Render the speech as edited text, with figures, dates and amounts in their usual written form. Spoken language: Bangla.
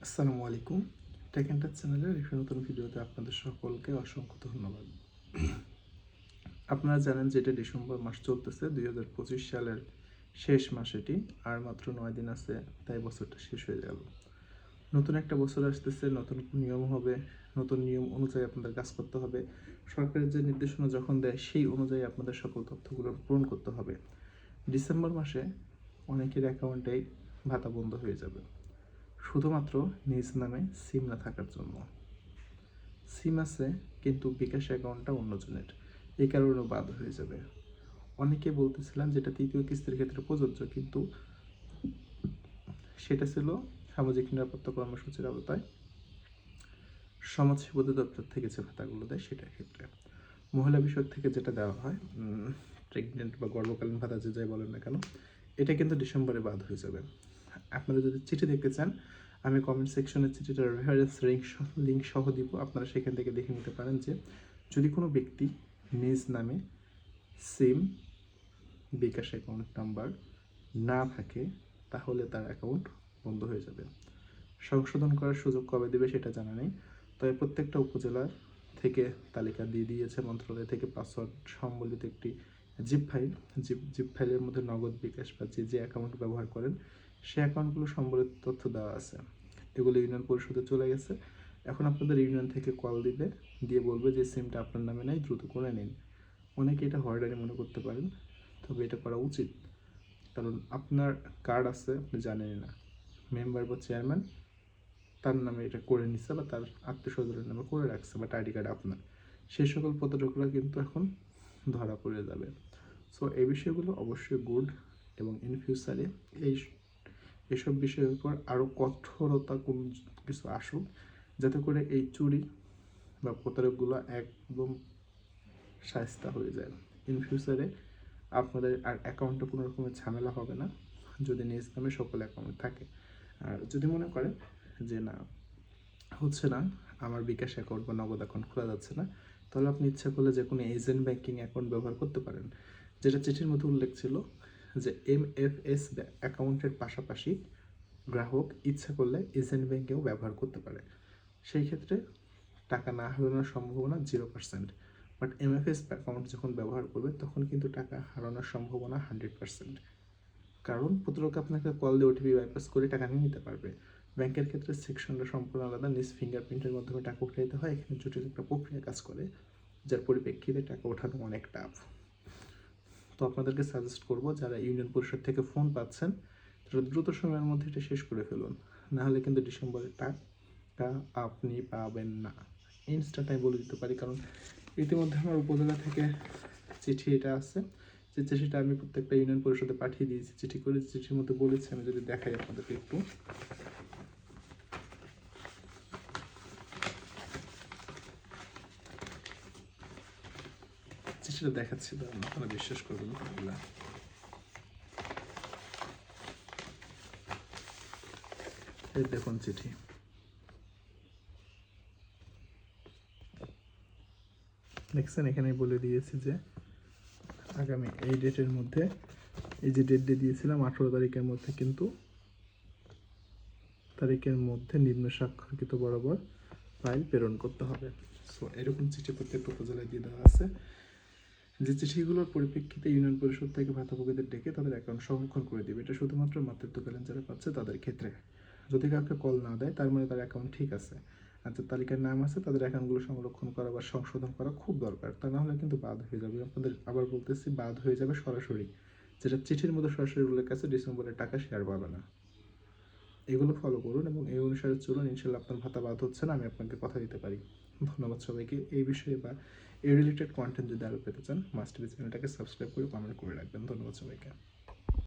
আসসালামু আলাইকুম। টেক এন্ড টাচ চ্যানেলের একটি নতুন ভিডিওতে আপনাদের সকলকে অসংখ্য ধন্যবাদ। আপনারা জানেন যে এটা ডিসেম্বর মাস চলতেছে, 2025 সালের শেষ মাস এটি। আর মাত্র 9 দিন আছে, তাই বছরটা শেষ হয়ে গেল। নতুন একটা বছর আসতেছে, নতুন নিয়ম হবে, নতুন নিয়ম অনুযায়ী আপনাদের কাজ করতে হবে। সরকারের যে নির্দেশনা যখন দেয় সেই অনুযায়ী আপনাদের সকল তথ্যগুলো পূরণ করতে হবে। ডিসেম্বর মাসে অনেকের অ্যাকাউন্টেই ভাতা বন্ধ হয়ে যাবে, শুধুমাত্র নিজ নামে সিম না থাকার জন্য। সিম আছে কিন্তু বিকাশ অ্যাকাউন্টটা অন্যজনের, এই কারণেও বাদ হয়ে যাবে। অনেকে বলতেছিলেন যেটা তৃতীয় কিস্তির ক্ষেত্রে প্রযোজ্য, কিন্তু সেটা ছিল সামাজিক নিরাপত্তা কর্মসূচির আওতায় সমাজসেবা অধিদপ্তর থেকে যে ভাতাগুলো দেয় সেটার ক্ষেত্রে। মহিলা বিষয়ক থেকে যেটা দেওয়া হয়, প্রেগনেন্ট বা গর্ভকালীন ভাতা যে যাই বলেন না কেন, এটা কিন্তু ডিসেম্বরে বাদ হয়ে যাবে। আপনারা যদি চিঠি দেখতে চান, আমি কমেন্ট সেকশনে চিঠিটার রেফারেন্স লিঙ্ক সহ দিব, আপনারা সেখান থেকে দেখে নিতে পারেন যে যদি কোনো ব্যক্তি নিজ নামে সিম, বিকাশ অ্যাকাউন্ট নাম্বার না থাকে, তাহলে তার অ্যাকাউন্ট বন্ধ হয়ে যাবে। সংশোধন করার সুযোগ কবে দেবে সেটা জানা নেই, তবে প্রত্যেকটা উপজেলার থেকে তালিকা দিয়ে দিয়েছে মন্ত্রণালয় থেকে পাসওয়ার্ড সম্বলিত একটি জিপ ফাইলের মধ্যে নগদ, বিকাশ বা যে যে অ্যাকাউন্ট ব্যবহার করেন সেই অ্যাকাউন্টগুলো সম্বলিত তথ্য দেওয়া আছে। এগুলো ইউনিয়ন পরিষদে চলে গেছে। এখন আপনাদের ইউনিয়ন থেকে কল দিবে, দিয়ে বলবে যে সিমটা আপনার নামে নাই, দ্রুত করে নিন। অনেকে এটা হয়রানি মনে করতে পারেন, তবে এটা করা উচিত, কারণ আপনার কার্ড আছে, আপনি জানেনই না মেম্বার বা চেয়ারম্যান তার নামে এটা করে নিচ্ছে বা তার আত্মীয় স্বজনের নামে করে রাখছে, বাট আইডি কার্ড আপনার। সেই সকল পদগুলো কিন্তু এখন ধরা পড়ে যাবে। সো এই বিষয়গুলো অবশ্যই গুড, এবং ইন ফিউচারে এইসব বিষয়ের উপর আরও কঠোরতা কোন কিছু আসুক, যাতে করে এই চুরি বা প্রতারকগুলো একদম শায়েস্তা হয়ে যায়। ইন ফিউচারে আপনাদের আর অ্যাকাউন্টে কোনো রকমের ঝামেলা হবে না, যদি নিজ নামে সকল অ্যাকাউন্ট থাকে। আর যদি মনে করেন যে না, হচ্ছে না, আমার বিকাশ অ্যাকাউন্ট বা নগদ অ্যাকাউন্ট খোলা যাচ্ছে না, তাহলে আপনি ইচ্ছা করলে যে কোনো এজেন্ট ব্যাঙ্কিং অ্যাকাউন্ট ব্যবহার করতে পারেন। যেটা চিঠির মধ্যে উল্লেখ ছিল যে MFS অ্যাকাউন্টের পাশাপাশি গ্রাহক ইচ্ছা করলে এজেন্ট ব্যাঙ্কেও ব্যবহার করতে পারে। সেই ক্ষেত্রে টাকা না হারানোর সম্ভাবনা 0%, বাট MFS অ্যাকাউন্ট যখন ব্যবহার করবে তখন কিন্তু টাকা হারানোর সম্ভাবনা 100%। কারণ প্রতারক আপনাকে কল দিয়ে ওটিপি বাইপাস করে টাকা নিয়ে নিতে পারবে। ব্যাংকের ক্ষেত্রে সেকশনটা সম্পূর্ণ আলাদা, নিজ ফিঙ্গারপ্রিন্টের মাধ্যমে টাকা উঠে দিতে হয়। এখানে জটিল একটা প্রক্রিয়া কাজ করে, যার পরিপ্রেক্ষিতে টাকা ওঠানো অনেক টাফ। তো আপনাদেরকে সাজেস্ট করবো, যারা ইউনিয়ন পরিষদ থেকে ফোন পাচ্ছেন তারা দ্রুত সময়ের মধ্যে এটা শেষ করে ফেলুন, নাহলে কিন্তু ডিসেম্বরের টাকা আপনি পাবেন না। ইনস্টাটাই বলে দিতে পারি, কারণ ইতিমধ্যে আমার উপজেলা থেকে চিঠি এটা আছে, যে চিঠিটা আমি প্রত্যেকটা ইউনিয়ন পরিষদে পাঠিয়ে দিয়েছি চিঠি করে। চিঠির মধ্যে বলেছি, আমি যদি দেখাই আপনাদেরকে একটু, চিঠিটা দেখাচ্ছি, আপনারা বিশ্বাস করবেন এগুলা। এই দেখুন চিঠি, দেখছেন? এখানে বলে দিয়েছি যে আগামী এই ডেটের মধ্যে, এই যে ডেট দিয়ে দিয়েছিলাম 18 তারিখের মধ্যে, কিন্তু তারিখের মধ্যে নিম্ন স্বাক্ষরিত বরাবর ফাইল প্রেরণ করতে হবে। সো এরকম চিঠি প্রত্যেকটা উপজেলায় দিয়ে দেওয়া আছে, যে চিঠিগুলোর পরিপ্রেক্ষিতে ইউনিয়ন পরিষদ থেকে ভাতাভোগীদের ডেকে তাদের অ্যাকাউন্ট সংরক্ষণ করে দিবে। এটা শুধুমাত্র মাতৃত্বকালীন যারা পাচ্ছে তাদের ক্ষেত্রে। যদি কাউকে কল না দেয়, তার মানে তার অ্যাকাউন্ট ঠিক আছে। আর যে তালিকার নাম আছে, তাদের অ্যাকাউন্টগুলো সংরক্ষণ করা বা সংশোধন করা খুব দরকার, তা না হলে কিন্তু বাদ হয়ে যাবে। আপনাদের আবার বলতেছি, বাদ হয়ে যাবে সরাসরি। যেটা চিঠির মধ্যে সরাসরি উল্লেখ আছে, ডিসেম্বরের টাকা শেয়ার পাবে না। এগুলো ফলো করুন এবং এই অনুসারে চলুন, ইনশাল্লাহ আপনার ভাতা বাদ হচ্ছে না, আমি আপনাকে কথা দিতে পারি। ধন্যবাদ সবাইকে। এই বিষয়ে বা এই রিলেটেড কন্টেন্ট যদি আরও পেতে চান, মাস্ট বি চ্যানেলটাকে সাবস্ক্রাইব করে কমেন্ট করে রাখবেন। ধন্যবাদ সবাইকে।